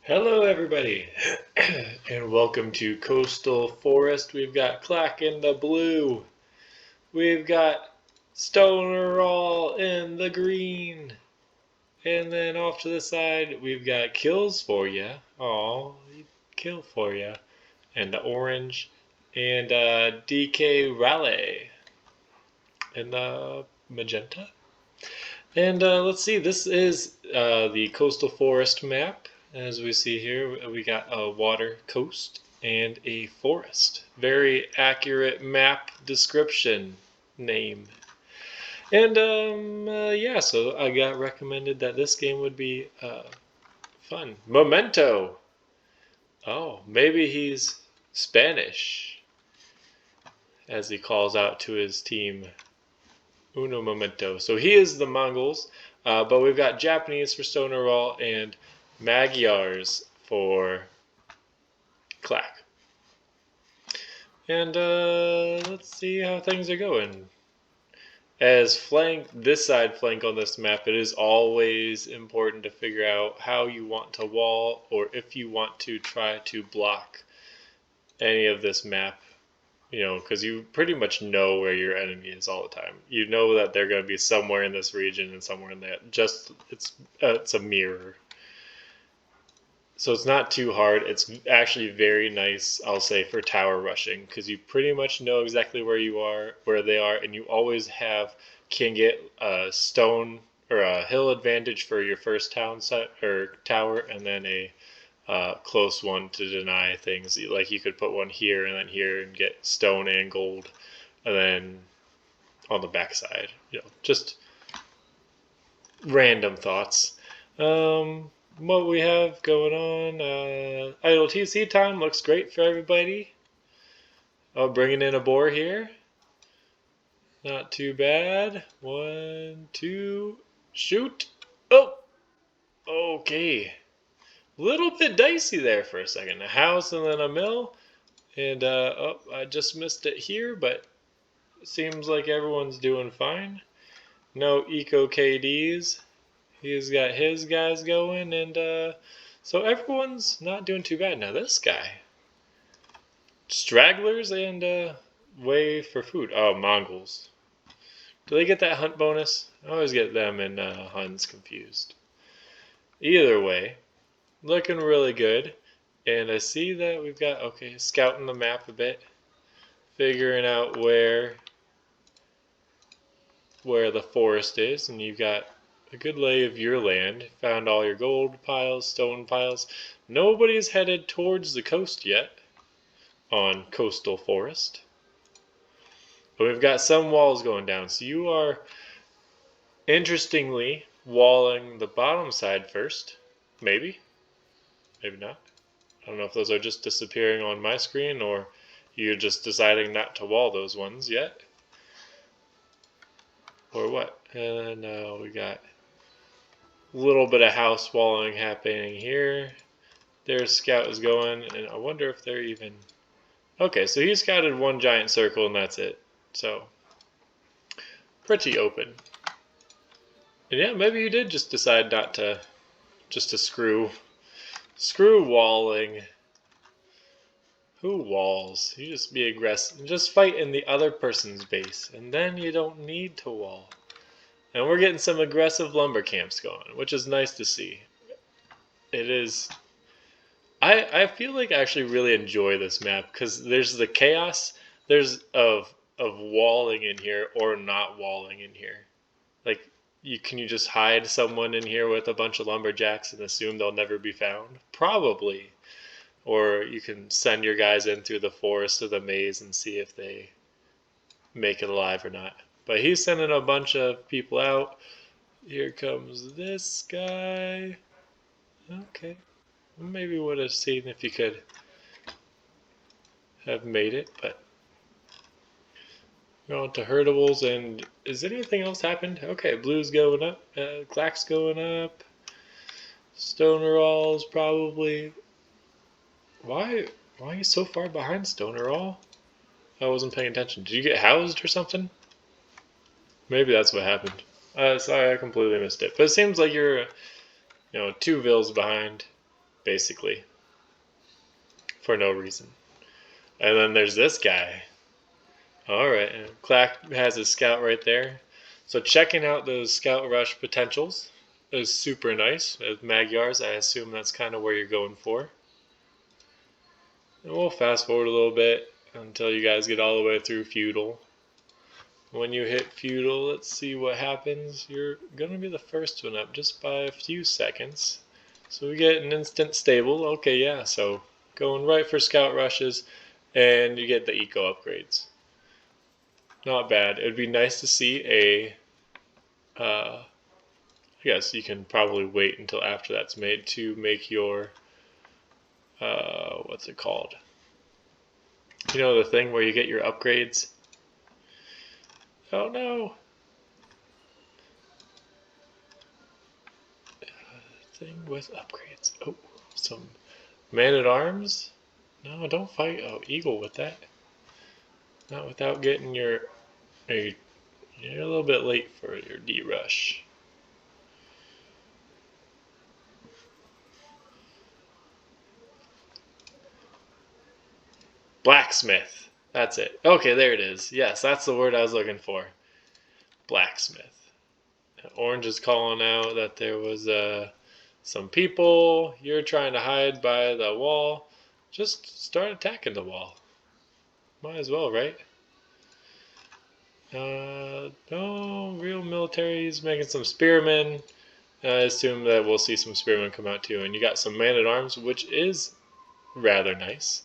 Hello, everybody, and welcome to Coastal Forest. We've got Clack in the blue. We've got Stoner all in the green. And then off to the side, we've got Kills for ya. Aw, kill for ya. And the orange. And DK Raleigh. And the magenta. And let's see, this is the Coastal Forest map. As we see here, we got a water coast and a forest. Very accurate map description name. And yeah, so I got recommended that this game would be fun. Memento! Oh, maybe he's Spanish, as he calls out to his team. Uno momento. So he is the Mongols, but we've got Japanese for Stoner Roll and Magyars for Clack. And let's see how things are going. As this side flank on this map, it is always important to figure out how you want to wall or if you want to try to block any of this map. You know, because you pretty much know where your enemy is all the time. You know that they're going to be somewhere in this region and somewhere in that. Just it's a mirror. So it's not too hard. It's actually very nice, I'll say, for tower rushing because you pretty much know exactly where they are, and you always can get a stone or a hill advantage for your first tower, and then a close one to deny things. Like you could put one here and then here and get stone and gold, and then on the backside, just random thoughts. What we have going on, idle TC time looks great for everybody. Oh, bringing in a boar here. Not too bad. 1, 2, shoot. Oh, okay. Little bit dicey there for a second. A house and then a mill. And, oh, I just missed it here, but it seems like everyone's doing fine. No eco KDs. He's got his guys going, and so everyone's not doing too bad. Now this guy. Stragglers and way for food. Oh, Mongols. Do they get that hunt bonus? I always get them and Huns confused. Either way, looking really good. And I see that we've got, okay, scouting the map a bit. Figuring out where the forest is. And you've got a good lay of your land. Found all your gold piles, stone piles. Nobody's headed towards the coast yet on Coastal Forest. But we've got some walls going down. So you are, interestingly, walling the bottom side first. Maybe. Maybe not. I don't know if those are just disappearing on my screen or you're just deciding not to wall those ones yet. Or what? And now we got a little bit of house walling happening here. Their scout is going, and I wonder if they're even... Okay, so he scouted one giant circle and that's it. So, pretty open. And yeah, maybe you did just decide not to, just to screw walling. Who walls? You just be aggressive. Just fight in the other person's base, and then you don't need to wall. And we're getting some aggressive lumber camps going, which is nice to see. It is... I feel like I actually really enjoy this map, because there's the chaos of walling in here or not walling in here. Like, can you just hide someone in here with a bunch of lumberjacks and assume they'll never be found? Probably. Or you can send your guys in through the forest or the maze and see if they make it alive or not. But he's sending a bunch of people out. Here comes this guy. Okay. Maybe would have seen if you could have made it, but we're on to herdables, and is anything else happened? Okay, blue's going up, clack's going up, stoner all's probably... Why are you so far behind, Stoner all? I wasn't paying attention. Did you get housed or something? Maybe that's what happened. Sorry, I completely missed it. But it seems like you're, 2 vills behind. basically, for no reason. And then there's this guy. Alright, and Clack has his scout right there. So checking out those scout rush potentials is super nice. As Magyars, I assume that's kind of where you're going for. And we'll fast forward a little bit until you guys get all the way through feudal. When you hit feudal, let's see what happens. You're going to be the first one up just by a few seconds. So we get an instant stable. Okay, yeah, so going right for scout rushes, and you get the eco upgrades. Not bad. It would be nice to see a, I guess you can probably wait until after that's made to make your, what's it called? You know, the thing where you get your upgrades? Oh no! Thing with upgrades. Oh, some man-at-arms? No, don't fight. Oh, eagle with that. Not without getting your, you're a little bit late for your D-rush. Blacksmith. That's it. Okay, there it is. Yes, that's the word I was looking for. Blacksmith. Orange is calling out that there was some people. You're trying to hide by the wall. Just start attacking the wall. Might as well, right? No, real military is making some spearmen. I assume that we'll see some spearmen come out too. And you got some man-at-arms, which is rather nice.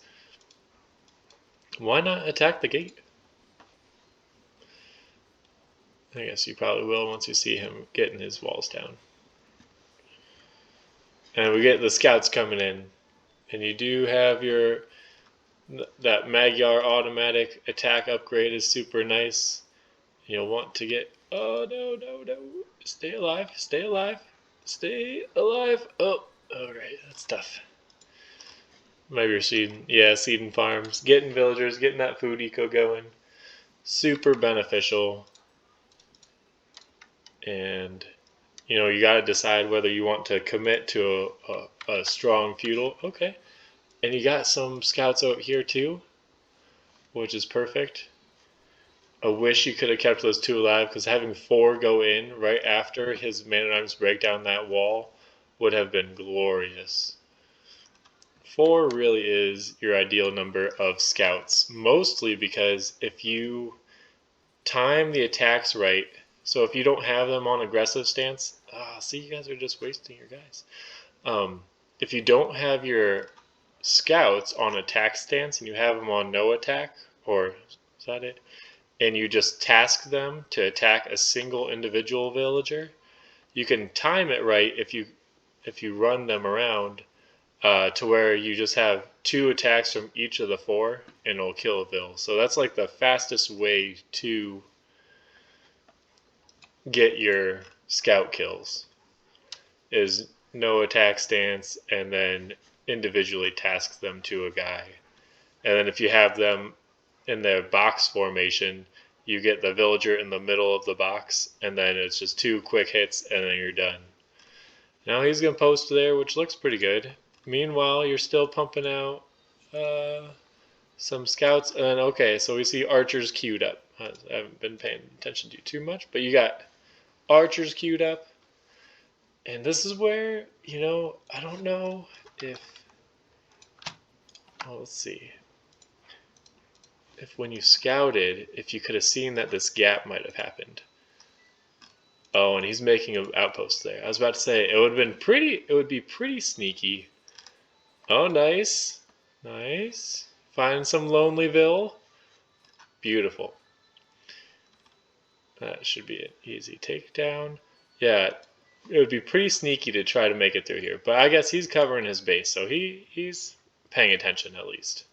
Why not attack the gate? I guess you probably will once you see him getting his walls down. And we get the scouts coming in. And you do have your, that Magyar automatic attack upgrade is super nice. You'll want to get, oh no, no, no. Stay alive, stay alive, stay alive. Oh, alright, that's tough. Maybe you're seeding, yeah, seeding farms, getting villagers, getting that food eco going. Super beneficial. And, you know, you got to decide whether you want to commit to a strong feudal. Okay. And you got some scouts out here too, which is perfect. I wish you could have kept those two alive, because having 4 go in right after his man-at-arms break down that wall would have been glorious. 4 really is your ideal number of scouts, mostly because if you time the attacks right, so if you don't have them on aggressive stance, see, you guys are just wasting your guys. If you don't have your scouts on attack stance and you have them on no attack, or is that it? And you just task them to attack a single individual villager, you can time it right if you run them around to where you just have 2 attacks from each of the 4 and it'll kill a vill. So that's like the fastest way to get your scout kills, is no attack stance and then individually task them to a guy. And then if you have them in their box formation, you get the villager in the middle of the box, and then it's just 2 quick hits and then you're done. Now he's going to post there, which looks pretty good. Meanwhile, you're still pumping out some scouts. And then, okay, so we see archers queued up. I haven't been paying attention to you too much, but you got archers queued up. And this is where, you know, I don't know if, well, let's see. If when you scouted, if you could have seen that this gap might have happened. Oh, and he's making an outpost there. I was about to say, it would be pretty sneaky. Oh, nice. Nice. Find some Lonelyville. Beautiful. That should be an easy takedown. Yeah, it would be pretty sneaky to try to make it through here. But I guess he's covering his base, so he's paying attention at least.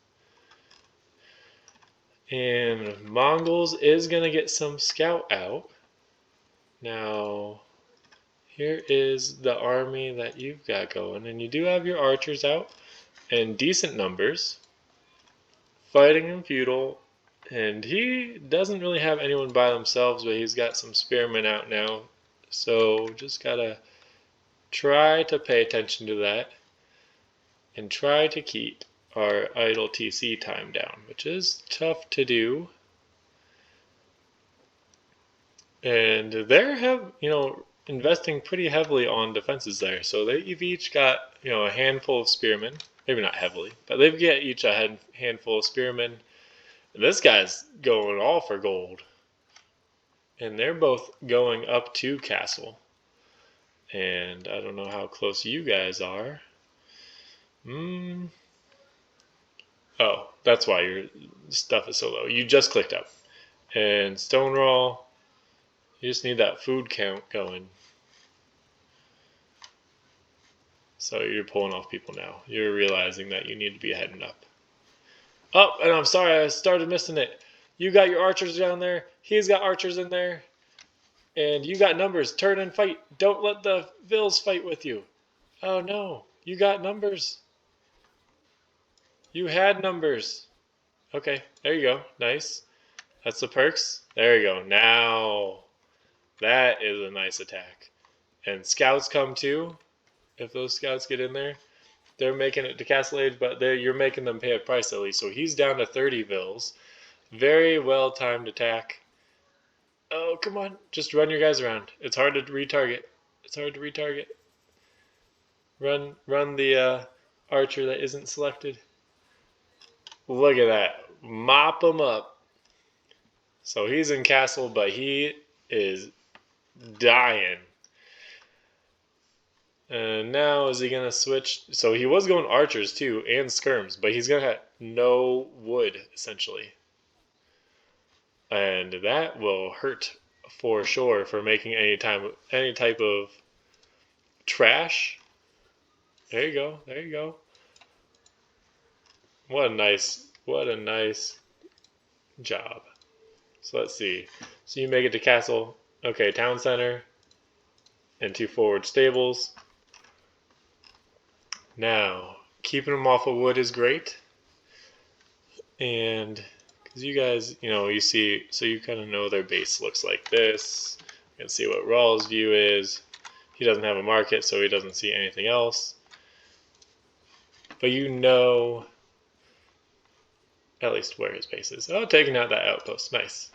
And Mongols is going to get some scout out. Now, here is the army that you've got going. And you do have your archers out in decent numbers, fighting in feudal. And he doesn't really have anyone by themselves, but he's got some spearmen out now. So just got to try to pay attention to that. and try to keep our idle TC time down, which is tough to do. And they're investing pretty heavily on defenses there. So they've each got a handful of spearmen. Maybe not heavily, but they've got each a handful of spearmen. And this guy's going all for gold. And they're both going up to castle. And I don't know how close you guys are. Oh, that's why your stuff is so low. You just clicked up. And Stonewall, you just need that food count going. So you're pulling off people now. You're realizing that you need to be heading up. Oh, and I'm sorry, I started missing it. You got your archers down there. He's got archers in there. And you got numbers. Turn and fight. Don't let the Vills fight with you. Oh no, you got numbers. You had numbers. Okay, there you go. Nice. That's the perks. There you go. Now, that is a nice attack. And scouts come too. If those scouts get in there, they're making it to Castle Age, but you're making them pay a price at least. So he's down to 30 Vills. Very well timed attack. Oh, come on. Just run your guys around. It's hard to retarget. It's hard to retarget. Run the archer that isn't selected. Look at that. Mop him up. So he's in castle, but he is dying. And now is he going to switch? So he was going archers too and skirms, but he's going to have no wood essentially. And that will hurt for sure for making any type of trash. There you go. There you go. What a nice job. So let's see. So you make it to castle. Okay, town center and 2 forward stables. Now, keeping them off of wood is great. And because you guys, you see, so you kind of know their base looks like this. You can see what Rawl's view is. He doesn't have a market, so he doesn't see anything else. But you know at least where his base is. Oh, taking out that outpost. Nice.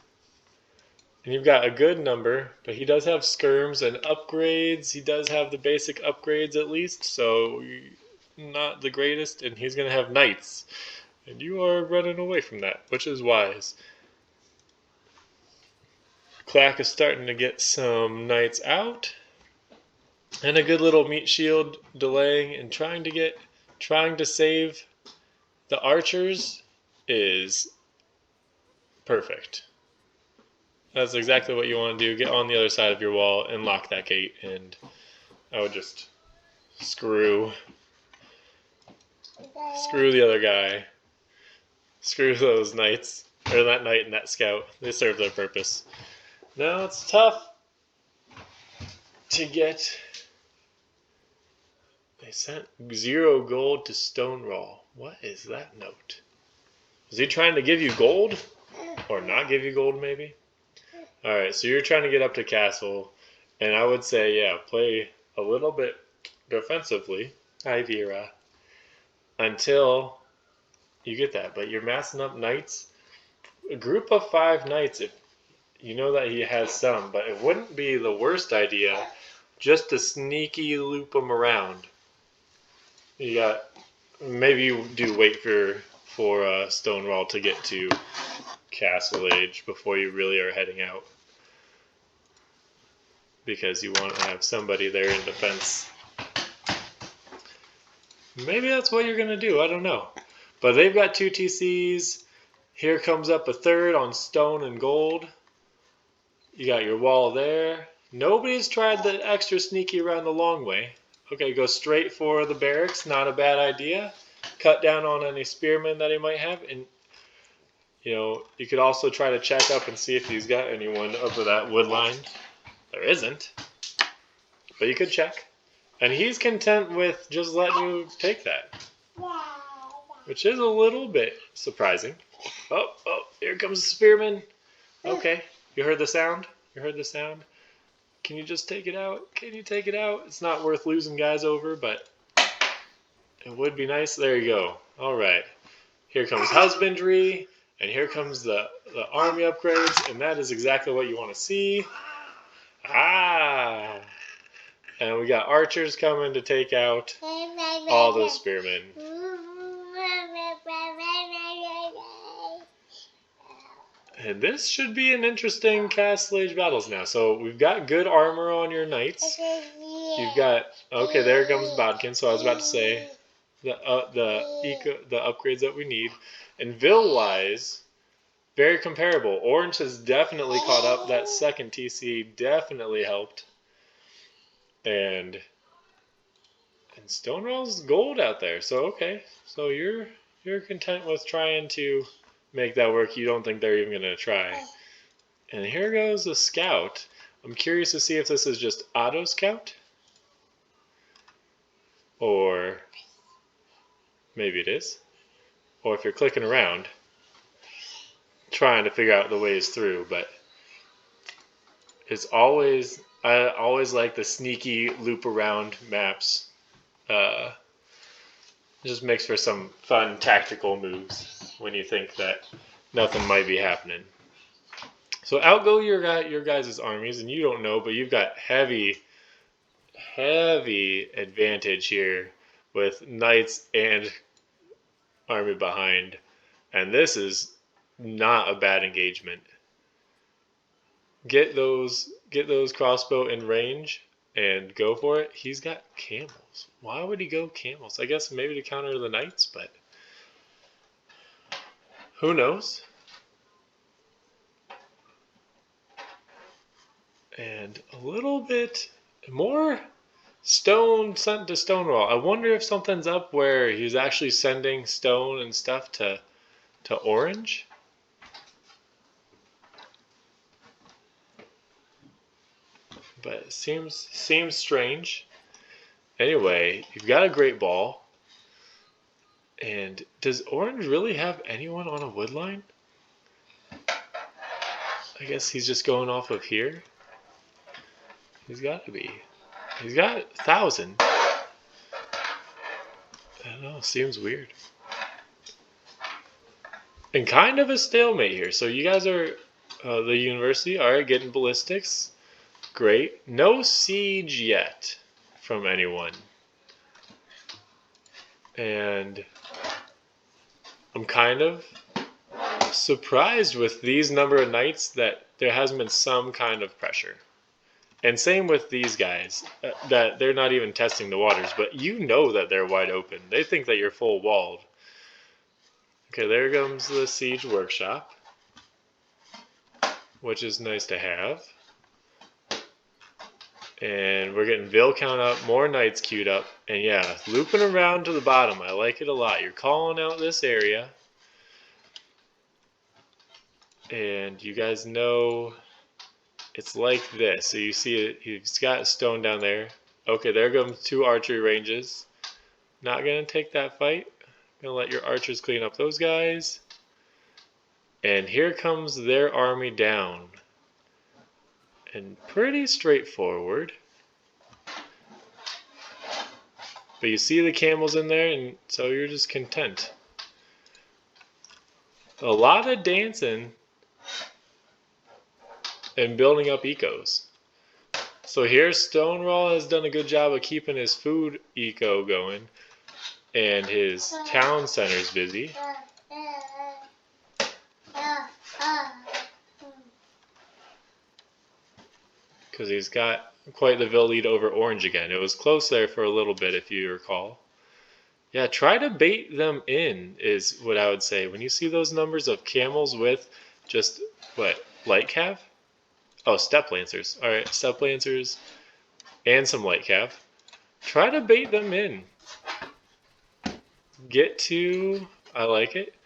And you've got a good number, but he does have skirms and upgrades. He does have the basic upgrades at least, so not the greatest. And he's going to have knights. And you are running away from that, which is wise. Clack is starting to get some knights out. And a good little meat shield delaying and trying to save the archers is perfect. That's exactly what you want to do. Get on the other side of your wall and lock that gate. And I would just screw the other guy. Screw those knights. Or that knight and that scout. They serve their purpose. Now it's tough to get... They sent 0 gold to Stonewall. What is that note? Is he trying to give you gold? Or not give you gold, maybe? Alright, so you're trying to get up to castle. And I would say, yeah, play a little bit defensively. Hi, Vera. Until you get that. But you're massing up knights. A group of 5 knights, if you know that he has some. But it wouldn't be the worst idea just to sneaky loop them around. You got... Maybe you do wait for Stonewall to get to Castle Age before you really are heading out. Because you want to have somebody there in defense. Maybe that's what you're going to do. I don't know. But they've got 2 TCs. Here comes up a third on stone and gold. You got your wall there. Nobody's tried the extra sneaky around the long way. Okay, go straight for the barracks. Not a bad idea. Cut down on any spearmen that he might have. And, you could also try to check up and see if he's got anyone over that wood line. There isn't. But you could check. And he's content with just letting you take that. Which is a little bit surprising. Oh, here comes the spearman. Okay, you heard the sound? You heard the sound? Can you just take it out? Can you take it out? It's not worth losing guys over, but It would be nice. There you go. All right. Here comes husbandry, and here comes the army upgrades, and that is exactly what you want to see. Ah! And we got archers coming to take out all those spearmen. And this should be an interesting Castle Age battles now. So we've got good armor on your knights. You've got, okay, there comes Bodkin. So I was about to say the upgrades that we need. And Ville-wise, very comparable. Orange has definitely caught up. That second TC definitely helped. And Stonewall's gold out there. So okay, so you're content with trying to make that work. You don't think they're even gonna try. And here goes the scout. I'm curious to see if this is just auto scout, or maybe it is, or if you're clicking around trying to figure out the ways through. But it's always, I always like the sneaky loop around maps. It just makes for some fun tactical moves when you think that nothing might be happening. So outgo your guys' armies, and you don't know, but you've got heavy advantage here with knights and army behind, and this is not a bad engagement. Get those crossbow in range and go for it. He's got camels. Why would he go camels? I guess maybe to counter the knights, but who knows? And a little bit more stone sent to Stonewall. I wonder if something's up where he's actually sending stone and stuff to Orange. But it seems strange. Anyway, you've got a great ball. And does Orange really have anyone on a wood line? I guess he's just going off of here. He's got to be. He's got 1,000. I don't know, seems weird. And kind of a stalemate here. So you guys are the university. All right, getting ballistics. Great. No siege yet from anyone. And I'm kind of surprised with these number of knights that there hasn't been some kind of pressure. And same with these guys, that they're not even testing the waters, but you know that they're wide open. They think that you're full walled. Okay, there comes the siege workshop, which is nice to have. And we're getting Ville count up, more knights queued up, and yeah, looping around to the bottom. I like it a lot. You're calling out this area, and you guys know it's like this. So you see it, he's got stone down there. Okay, there comes 2 archery ranges. Not gonna take that fight. Gonna let your archers clean up those guys. And here comes their army down. And pretty straightforward. But you see the camels in there, and so you're just content. A lot of dancing and building up ecos. So here Stonewall has done a good job of keeping his food eco going, and his town center's busy. Because he's got quite the Ville lead over Orange again. It was close there for a little bit, if you recall. Yeah, try to bait them in is what I would say. When you see those numbers of camels with just, what, light cav? Oh, steppe lancers. All right, steppe lancers and some light cav. Try to bait them in. Get to, I like it.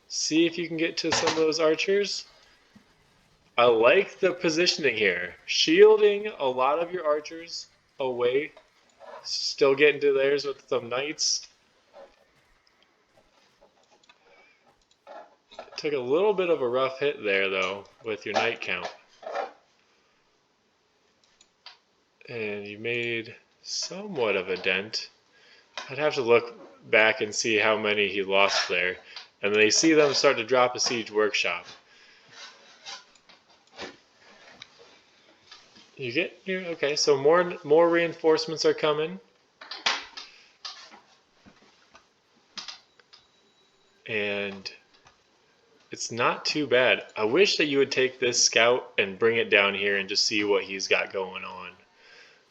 See if you can get to some of those archers. I like the positioning here. Shielding a lot of your archers away. Still getting to theirs with some knights. Took a little bit of a rough hit there, though, with your knight count. And you made somewhat of a dent. I'd have to look back and see how many he lost there. And they see them start to drop a siege workshop. You get here? Okay, so more reinforcements are coming. And it's not too bad. I wish that you would take this scout and bring it down here and just see what he's got going on.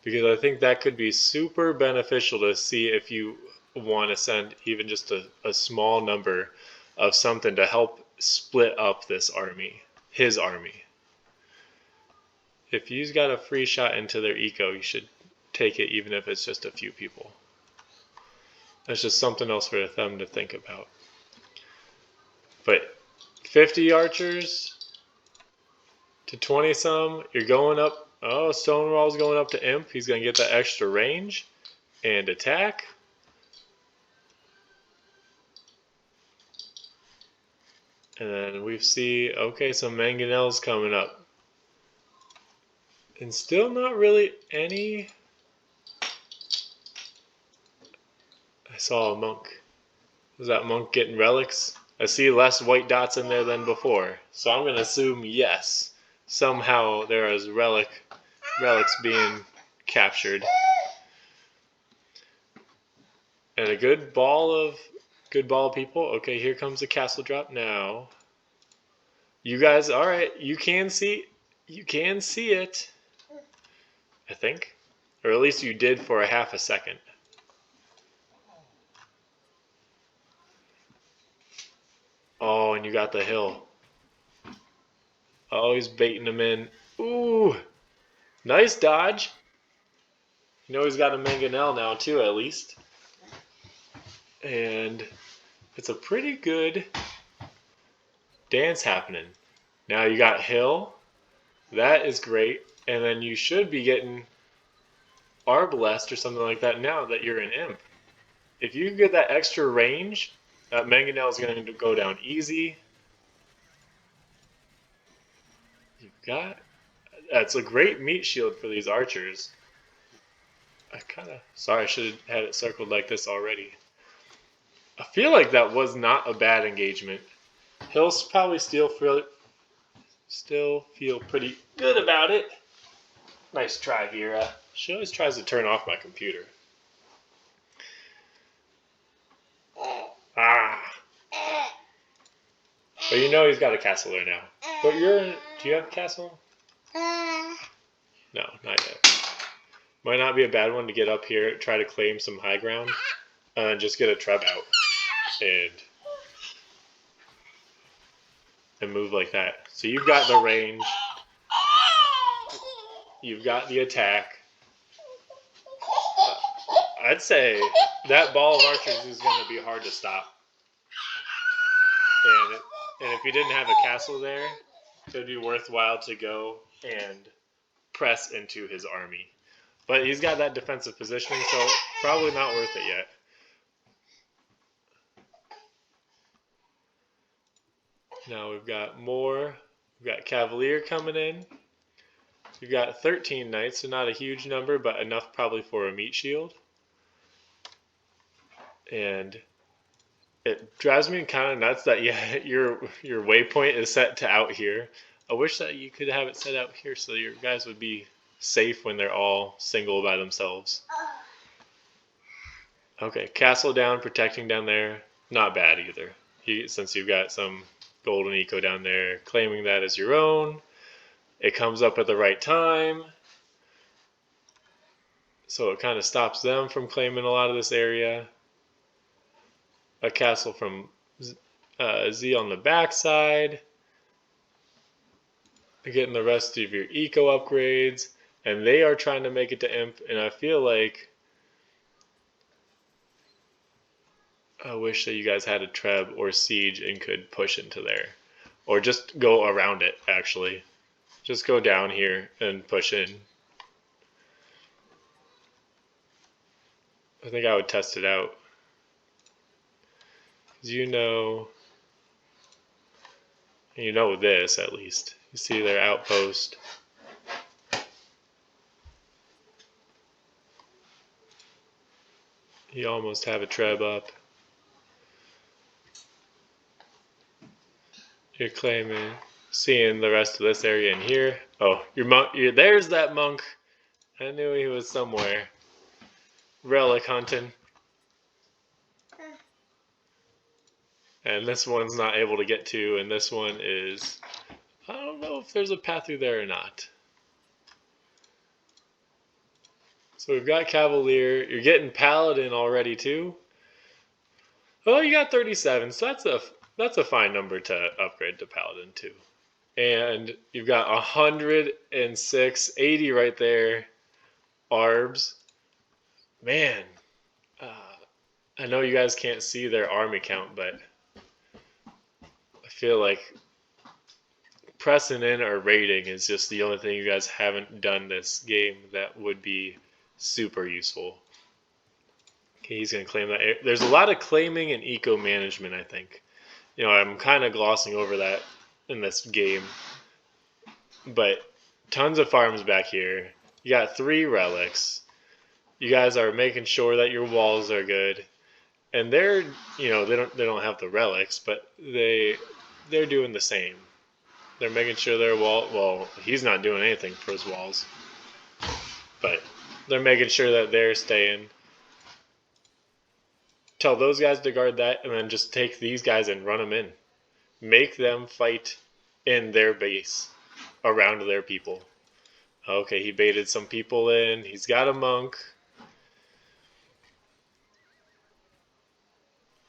Because I think that could be super beneficial to see if you want to send even just a small number of something to help split up this army, his army. If you've got a free shot into their eco, you should take it even if it's just a few people. That's just something else for them to think about. But 50 archers to 20 some, you're going up. Oh, Stonewall's going up to Imp. He's going to get that extra range and attack. And then we see, okay, some mangonels coming up. And still not really any. I saw a monk. Was that monk getting relics? I see less white dots in there than before. So I'm going to assume yes. Somehow there is relics being captured. And a good ball of people. Okay, here comes the castle drop now. You guys, all right, you can see it. I think. Or at least you did for a half a second. Oh, and you got the hill. Oh, he's baiting him in. Ooh, nice dodge. You know he's got a mangonel now too, at least. And it's a pretty good dance happening. Now you got hill. That is great. And then you should be getting Arbalest or something like that now that you're an Imp. If you get that extra range, that mangonel is going to go down easy. You've got... That's a great meat shield for these archers. Sorry, I should have had it circled like this already. I feel like that was not a bad engagement. He'll probably still feel pretty good about it. Nice try, Vera. She always tries to turn off my computer. Ah. But you know he's got a castle there now. But do you have a castle? No, not yet. Might not be a bad one to get up here, try to claim some high ground, and just get a treb out and move like that. So you've got the range, you've got the attack. I'd say that ball of archers is going to be hard to stop. And if you didn't have a castle there, it would be worthwhile to go and press into his army. But he's got that defensive positioning, so probably not worth it yet. Now we've got more. We've got Cavalier coming in. We've got 13 knights, so not a huge number, but enough probably for a meat shield. And it drives me kind of nuts that your waypoint is set to out here. I wish that you could have it set out here so your guys would be safe when they're all single by themselves. Okay, castle down, protecting down there. Not bad either. Since you've got some golden eco down there, claiming that as your own. It comes up at the right time. So it kind of stops them from claiming a lot of this area. A castle from Z on the backside. Getting the rest of your eco upgrades. And they are trying to make it to Imp. And I feel like I wish that you guys had a Treb or Siege and could push into there. Or just go around it, actually. Just go down here and push in. I think I would test it out. Because you know this at least. You see their outpost. You almost have a treb up. You're claiming, seeing the rest of this area in here. Oh, there's that monk. I knew he was somewhere. Relic hunting. And this one's not able to get to, and this one is... I don't know if there's a path through there or not. So we've got Cavalier. You're getting Paladin already too. Oh, you got 37, so that's a fine number to upgrade to Paladin too. And you've got 106, 80 right there. Arbs. Man, I know you guys can't see their army count, but I feel like pressing in or raiding is just the only thing you guys haven't done this game that would be super useful. Okay, he's going to claim that. There's a lot of claiming and eco management, I think. I'm kind of glossing over that in this game. But tons of farms back here. You got 3 relics. You guys are making sure that your walls are good. And they're, they don't have the relics, but they're doing the same. They're making sure their well, he's not doing anything for his walls. But they're making sure that they're staying. Tell those guys to guard that, and then just take these guys and run them in. Make them fight in their base, around their people. Okay, he baited some people in. He's got a monk.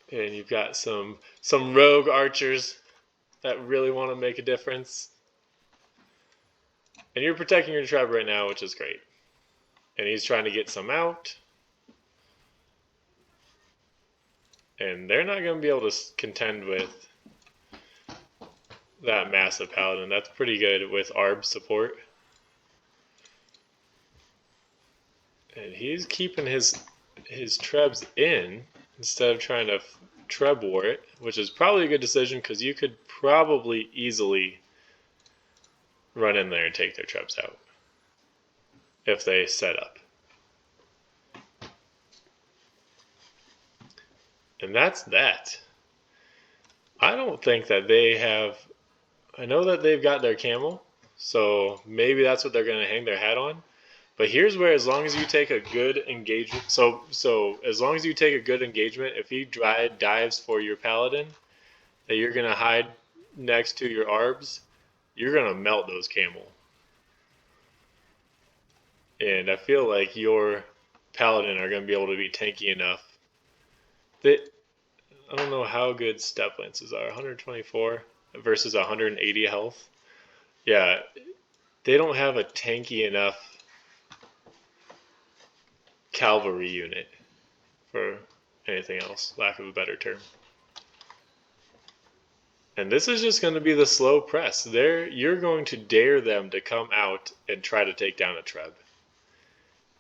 And you've got some rogue archers that really want to make a difference. And you're protecting your tribe right now, which is great. And he's trying to get some out. And they're not going to be able to contend with that massive paladin. That's pretty good with Arb support. And he's keeping his trebs in instead of trying to treb war it, which is probably a good decision because you could probably easily run in there and take their trebs out if they set up. And that's that. I don't think that they have... I know that they've got their camel, so maybe that's what they're going to hang their hat on. But here's where, as long as you take a good engagement... So as long as you take a good engagement, if he dives for your paladin, that you're going to hide next to your arbs, you're going to melt those camel. And I feel like your paladin are going to be able to be tanky enough. I don't know how good step lances are. 124 versus 180 health. Yeah, they don't have a tanky enough cavalry unit for anything else, lack of a better term. And this is just going to be the slow press. You're going to dare them to come out and try to take down a treb.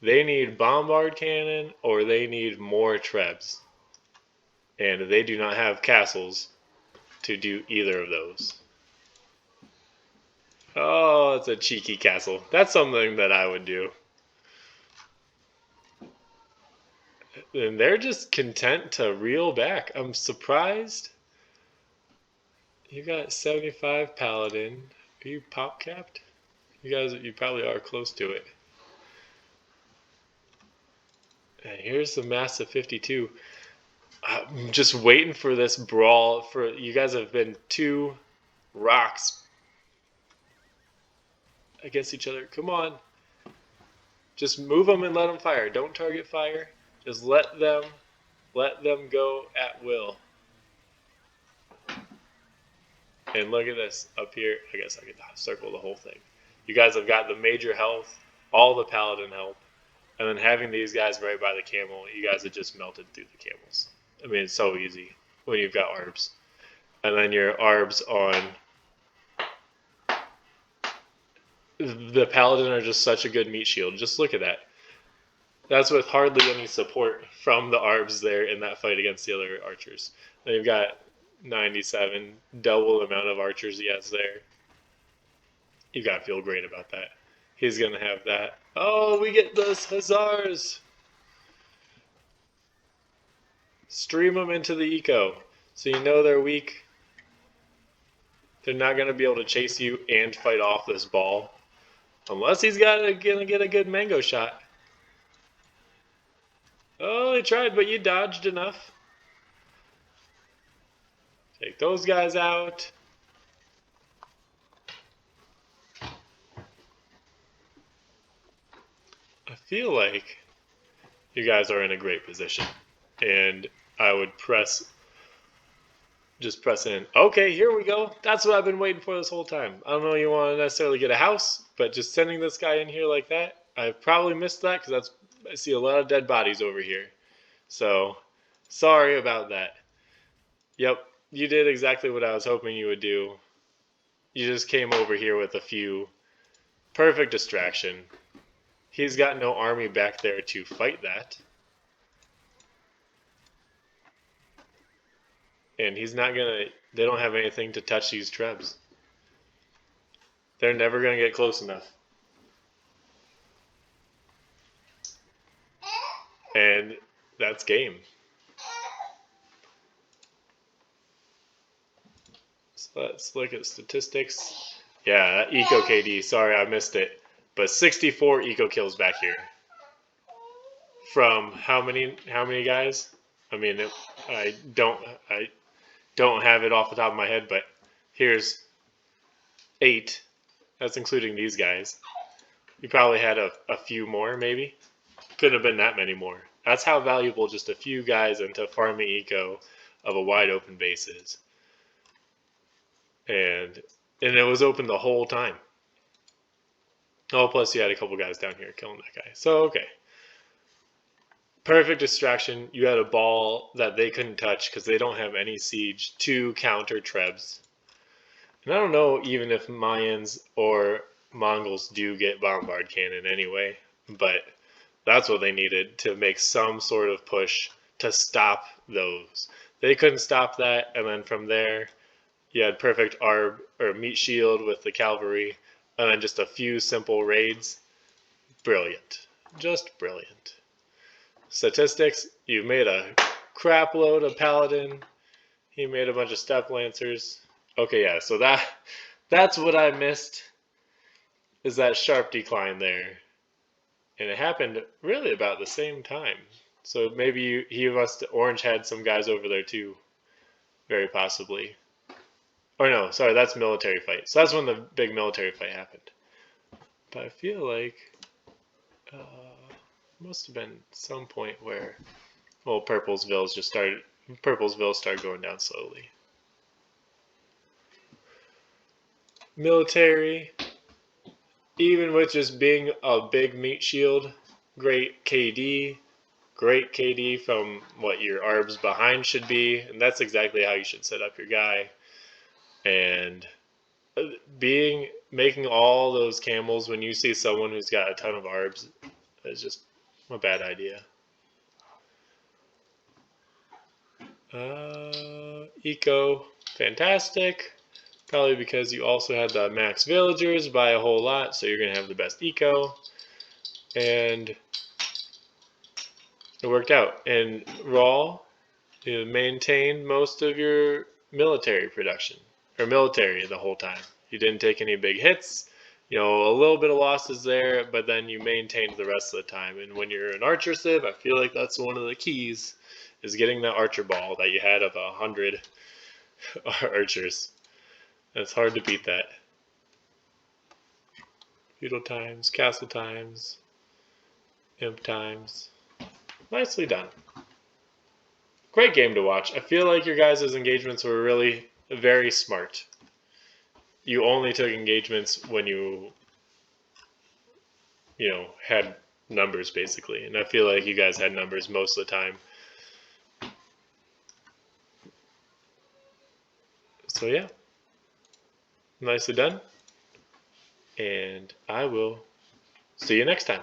They need bombard cannon or they need more trebs. And they do not have castles to do either of those. Oh, it's a cheeky castle. That's something that I would do. And they're just content to reel back. I'm surprised. You got 75 paladin. Are you pop capped? You probably are close to it. And here's the massive 52. I'm just waiting for this brawl. You guys have been 2 rocks against each other. Come on. Just move them and let them fire. Don't target fire. Just let them go at will. And look at this up here. I guess I could circle the whole thing. You guys have got the major health, all the paladin help, and then having these guys right by the camel, you guys have just melted through the camels. I mean, it's so easy when you've got arbs. And then your arbs on... The paladin are just such a good meat shield. Just look at that. That's with hardly any support from the arbs there in that fight against the other archers. Then you've got 97, double the amount of archers he has there. You've got to feel great about that. He's going to have that. Oh, we get those hussars! Stream them into the eco. So you know they're weak. They're not going to be able to chase you and fight off this ball. Unless he's gonna get a good mango shot. Oh, he tried, but you dodged enough. Take those guys out. I feel like you guys are in a great position. And I would just press in. Okay, here we go. That's what I've been waiting for this whole time. I don't know you want to necessarily get a house, but just sending this guy in here like that, I probably missed that because I see a lot of dead bodies over here. So, sorry about that. Yep, you did exactly what I was hoping you would do. You just came over here with a few. Perfect distraction. He's got no army back there to fight that. And he's not gonna, they don't have anything to touch these trebs. They're never gonna get close enough. And that's game. So let's look at statistics. Yeah, that eco KD, sorry I missed it. But 64 eco kills back here. From how many guys? I mean, I don't have it off the top of my head, but here's 8. That's including these guys. You probably had a few more, maybe. Couldn't have been that many more. That's how valuable just a few guys into farming eco of a wide open base is. And it was open the whole time. Oh, plus you had a couple guys down here killing that guy. So, okay. Perfect distraction. You had a ball that they couldn't touch because they don't have any siege to counter trebs. And I don't know even if Mayans or Mongols do get bombard cannon anyway, but that's what they needed to make some sort of push to stop those. They couldn't stop that, and then from there, you had perfect arb or meat shield with the cavalry, and then just a few simple raids. Brilliant. Just brilliant. Statistics, you made a crap load of paladin. He made a bunch of step lancers. Okay, yeah, so that's what I missed, is that sharp decline there. And it happened really about the same time. So maybe Orange had some guys over there too. Very possibly. Or no, sorry, that's military fight. So that's when the big military fight happened. But I feel like must have been some point where, well, Purplesville started going down slowly. Military, even with just being a big meat shield, great KD from what your arbs behind should be, and that's exactly how you should set up your guy. And making all those camels when you see someone who's got a ton of arbs is just a bad idea. Eco, fantastic. Probably because you also had the max villagers by a whole lot, so you're going to have the best eco. And it worked out. And Raw, you maintained most of your military production, or military the whole time. You didn't take any big hits. You know, a little bit of losses there, but then you maintained the rest of the time. And when you're an archer civ, I feel like that's one of the keys, is getting that archer ball that you had of 100 archers. It's hard to beat that. Feudal times, castle times, imp times. Nicely done. Great game to watch. I feel like your guys' engagements were really very smart. You only took engagements when you had numbers, basically. And I feel like you guys had numbers most of the time. So yeah. Nicely done. And I will see you next time.